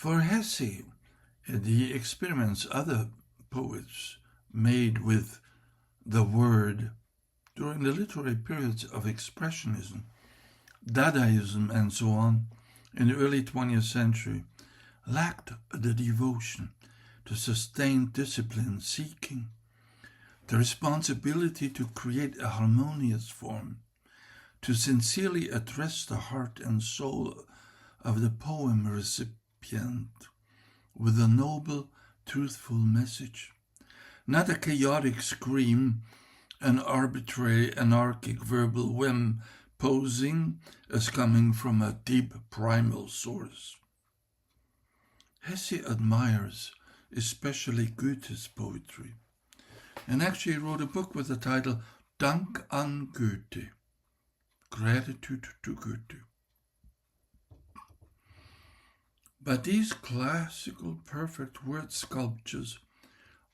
For Hesse, the experiments other poets made with the word during the literary periods of Expressionism, Dadaism, and so on in the early 20th century lacked the devotion to sustained discipline seeking, the responsibility to create a harmonious form, to sincerely address the heart and soul of the poem recipient with a noble, truthful message, not a chaotic scream, an arbitrary, anarchic verbal whim posing as coming from a deep primal source. Hesse admires especially Goethe's poetry, and actually wrote a book with the title Dank an Goethe, Gratitude to Goethe. But these classical perfect word sculptures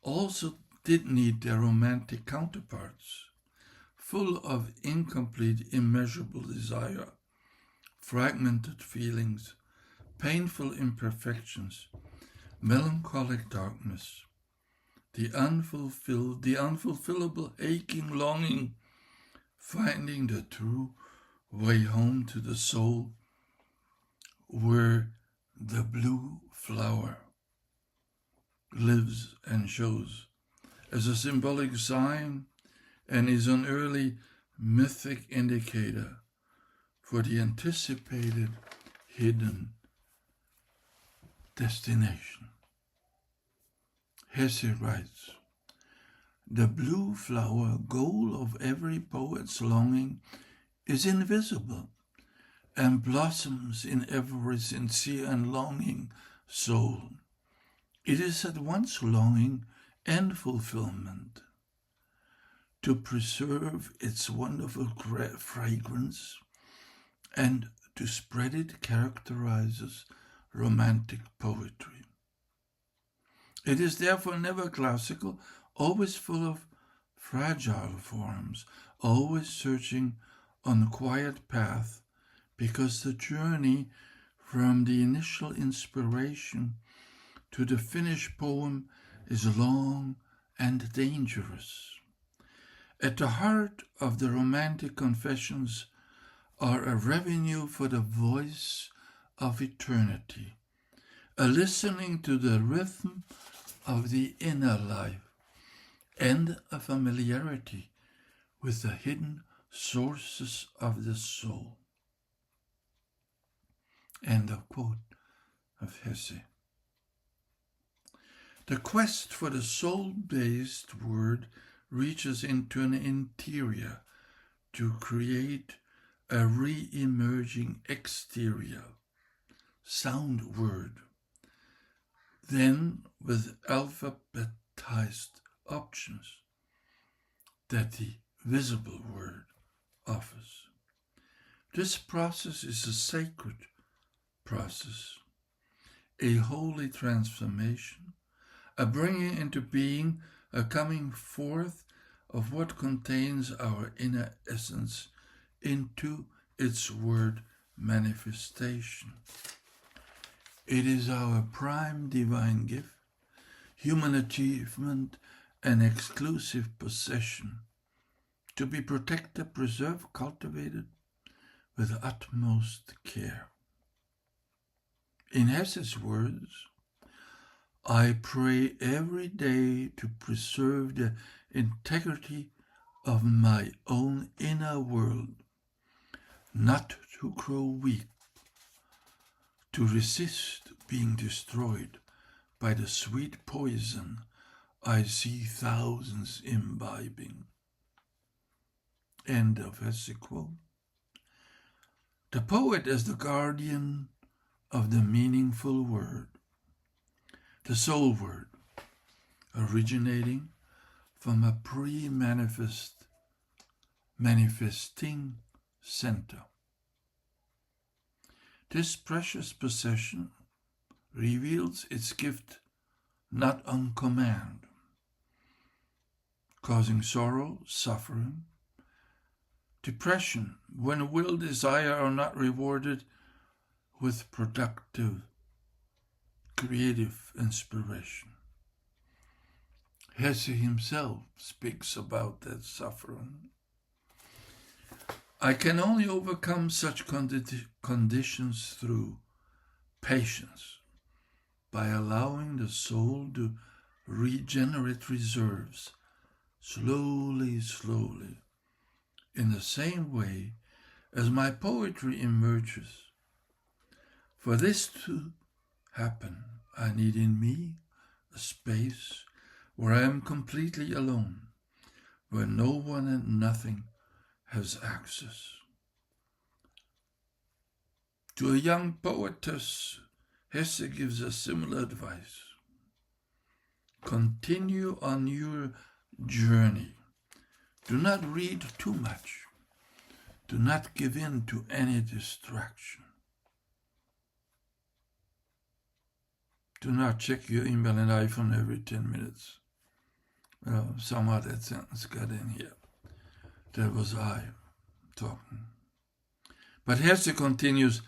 also did need their romantic counterparts, full of incomplete, immeasurable desire, fragmented feelings, painful imperfections, melancholic darkness, the unfulfillable aching longing, finding the true way home to the soul, where the blue flower lives and shows as a symbolic sign and is an early mythic indicator for the anticipated hidden destination. Hesse writes, "The blue flower, goal of every poet's longing, is invisible and blossoms in every sincere and longing soul. It is at once longing and fulfillment. To preserve its wonderful fragrance and to spread it characterizes romantic poetry. It is therefore never classical, always full of fragile forms, always searching on a quiet path, because the journey from the initial inspiration to the finished poem is long and dangerous. At the heart of the romantic confessions are a revenue for the voice of eternity, a listening to the rhythm of the inner life, and a familiarity with the hidden sources of the soul." End of quote of Hesse. The quest for the soul-based word reaches into an interior to create a re-emerging exterior, sound word, then with alphabetized options that the visible word offers. This process is a sacred process, a holy transformation, a bringing into being, a coming forth of what contains our inner essence into its word manifestation. It is our prime divine gift, human achievement, and exclusive possession, to be protected, preserved, cultivated with utmost care. In Hesse's words, "I pray every day to preserve the integrity of my own inner world, not to grow weak, to resist being destroyed by the sweet poison I see thousands imbibing." End of Hesse quote. The poet as the guardian of the meaningful word, the soul word, originating from a manifesting center. This precious possession reveals its gift not on command, causing sorrow, suffering, depression when will, desire are not rewarded with productive creative inspiration. Hesse himself speaks about that suffering. I can only overcome such conditions through patience, by allowing the soul to regenerate reserves slowly, in the same way as my poetry emerges. For this to happen, I need in me a space where I am completely alone, where no one and nothing has access. To a young poetess, Hesse gives a similar advice. Continue on your journey. Do not read too much. Do not give in to any distraction. Do not check your email and iPhone every 10 minutes. Well, somehow that sentence got in here. That was I talking. But Hesse continues,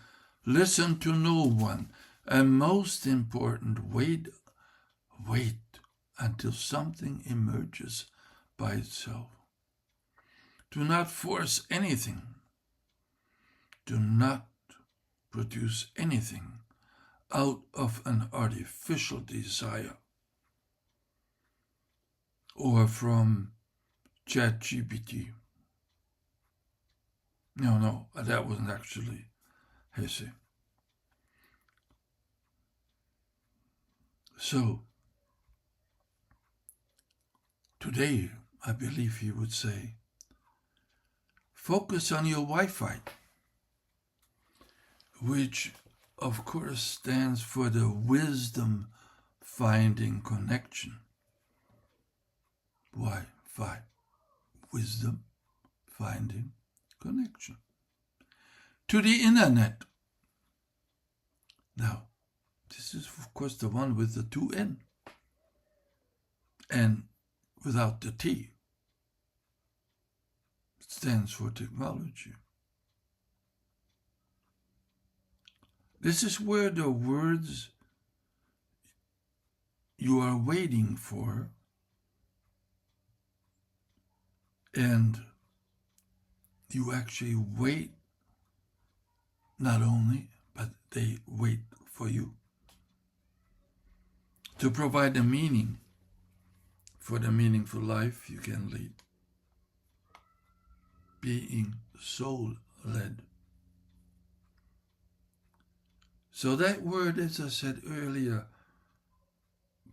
listen to no one, and most important, wait until something emerges by itself. Do not force anything. Do not produce anything out of an artificial desire or from ChatGPT. No, that wasn't actually Hesse. So, today, I believe he would say, focus on your Wi-Fi, which of course stands for the wisdom finding connection. Wi-Fi, wisdom finding connection. To the internet. Now, this is of course the one with the 2N and without the T. It stands for technology. This is where the words you are waiting for and you actually wait not only, but they wait for you to provide a meaning for the meaningful life you can lead. Being soul-led. So that word, as I said earlier,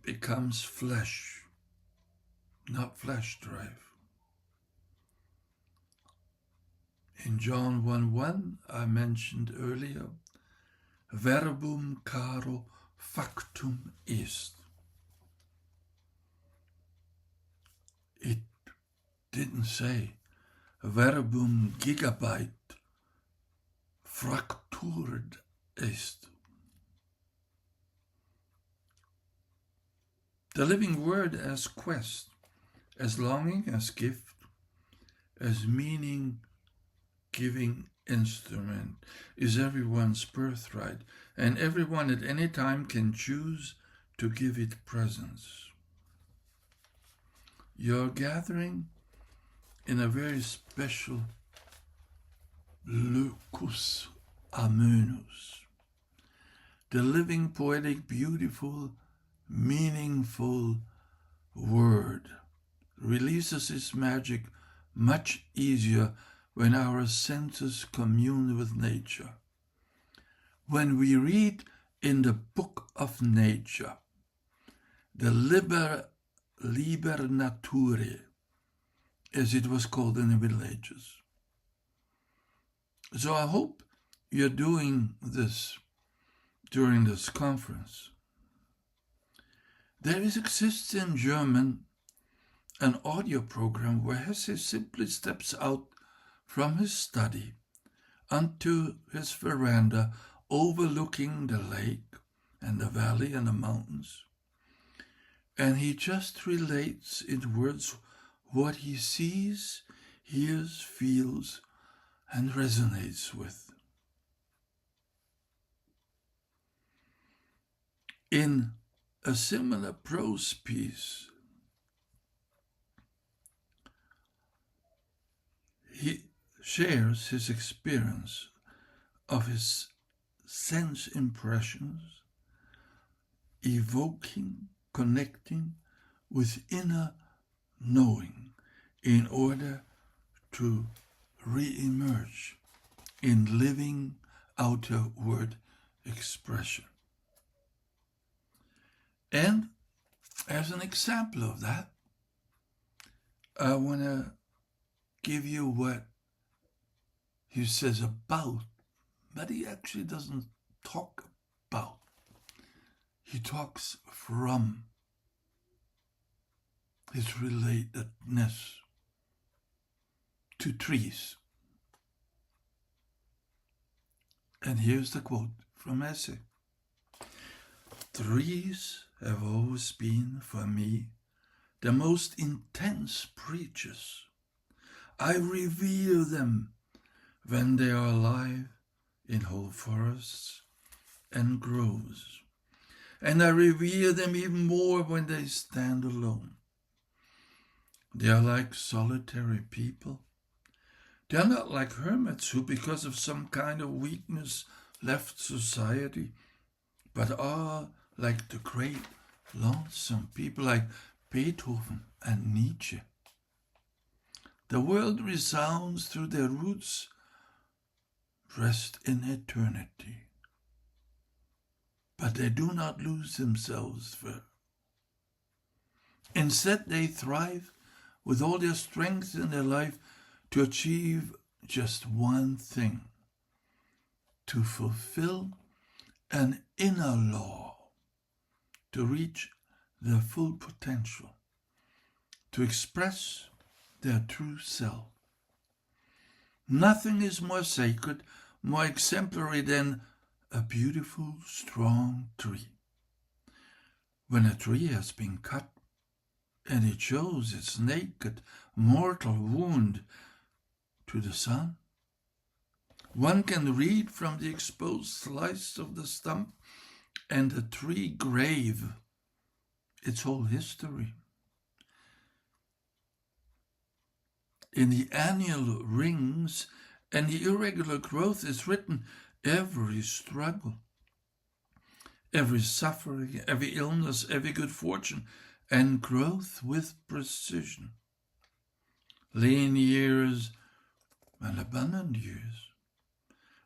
becomes flesh, not flesh drive. In John 1:1, I mentioned earlier, verbum caro factum est. It didn't say verbum gigabyte fractured est. The living word as quest, as longing, as gift, as meaning-giving instrument is everyone's birthright, and everyone at any time can choose to give it presence. You're gathering in a very special lucus amenus. The living, poetic, beautiful, meaningful word releases its magic much easier when our senses commune with nature. When we read in the book of nature, the Liber Naturae, as it was called in the Middle Ages. So I hope you're doing this during this conference. There exists in German an audio program where Hesse simply steps out from his study onto his veranda overlooking the lake and the valley and the mountains. And he just relates in words what he sees, hears, feels, and resonates with. In a similar prose piece, he shares his experience of his sense impressions, evoking, connecting with inner knowing in order to re-emerge in living outward expression. And as an example of that, I want to give you what he says about, but he actually doesn't talk about. He talks from his relatedness to trees. And here's the quote from Hesse. Trees have always been for me the most intense preachers. I revere them when they are alive in whole forests and groves, and I revere them even more when they stand alone. They are like solitary people. They are not like hermits who, because of some kind of weakness, left society, but are like the great lonesome people like Beethoven and Nietzsche. The world resounds through their roots, rest in eternity. But they do not lose themselves there. Instead, they thrive with all their strength in their life to achieve just one thing: to fulfill an inner law, to reach their full potential, to express their true self. Nothing is more sacred, more exemplary than a beautiful, strong tree. When a tree has been cut and it shows its naked, mortal wound to the sun, one can read from the exposed slice of the stump and the tree grave its whole history. In the annual rings and the irregular growth is written every struggle, every suffering, every illness, every good fortune, and growth with precision. Lean years and abundant years,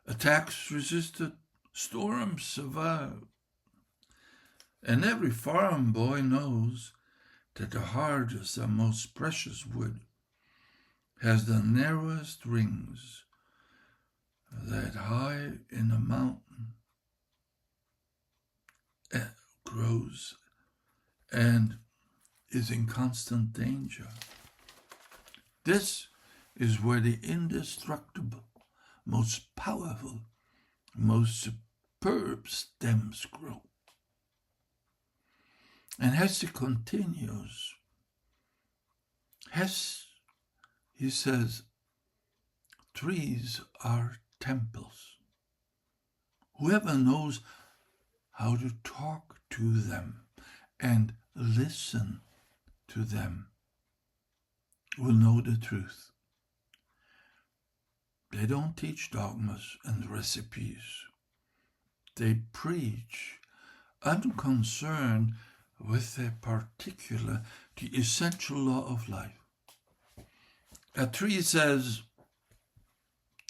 attacks resisted, storms survived. And every farm boy knows that the hardest and most precious wood has the narrowest rings, that high in the mountain grows and is in constant danger. This is where the indestructible, most powerful, most superb stems grow. And Hesse continues. He says, trees are temples. Whoever knows how to talk to them and listen to them will know the truth. They don't teach dogmas and recipes. They preach, unconcerned with the essential law of life. A tree says,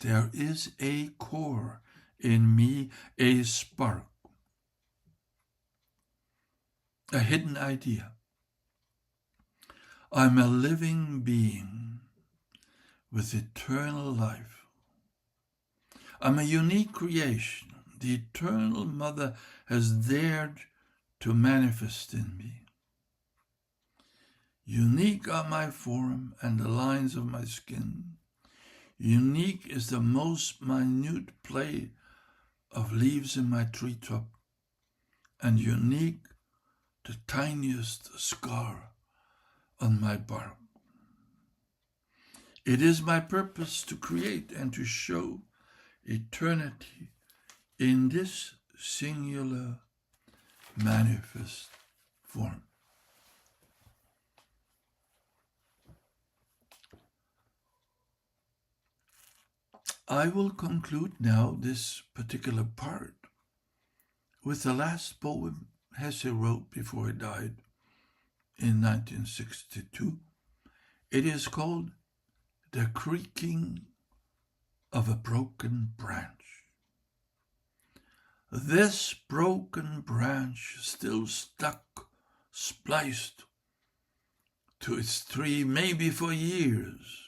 there is a core in me, a spark, a hidden idea. I'm a living being with eternal life. I'm a unique creation. The eternal mother has dared to manifest in me. Unique are my form and the lines of my skin. Unique is the most minute play of leaves in my treetop, and unique the tiniest scar on my bark. It is my purpose to create and to show eternity in this singular manifest form. I will conclude now this particular part with the last poem Hesse wrote before he died in 1962. It is called The Creaking of a Broken Branch. This broken branch still stuck, spliced to its tree, maybe for years,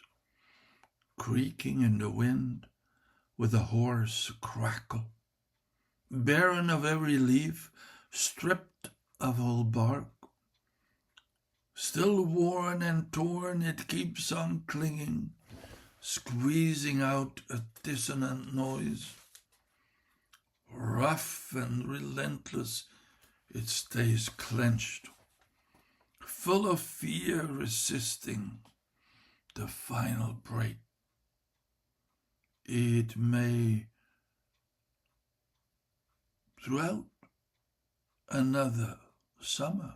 creaking in the wind with a hoarse crackle, barren of every leaf, stripped of all bark. Still worn and torn, it keeps on clinging, squeezing out a dissonant noise. Rough and relentless, it stays clenched, full of fear, resisting the final break. It may throughout another summer,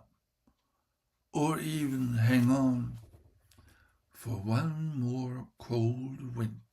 or even hang on for one more cold winter.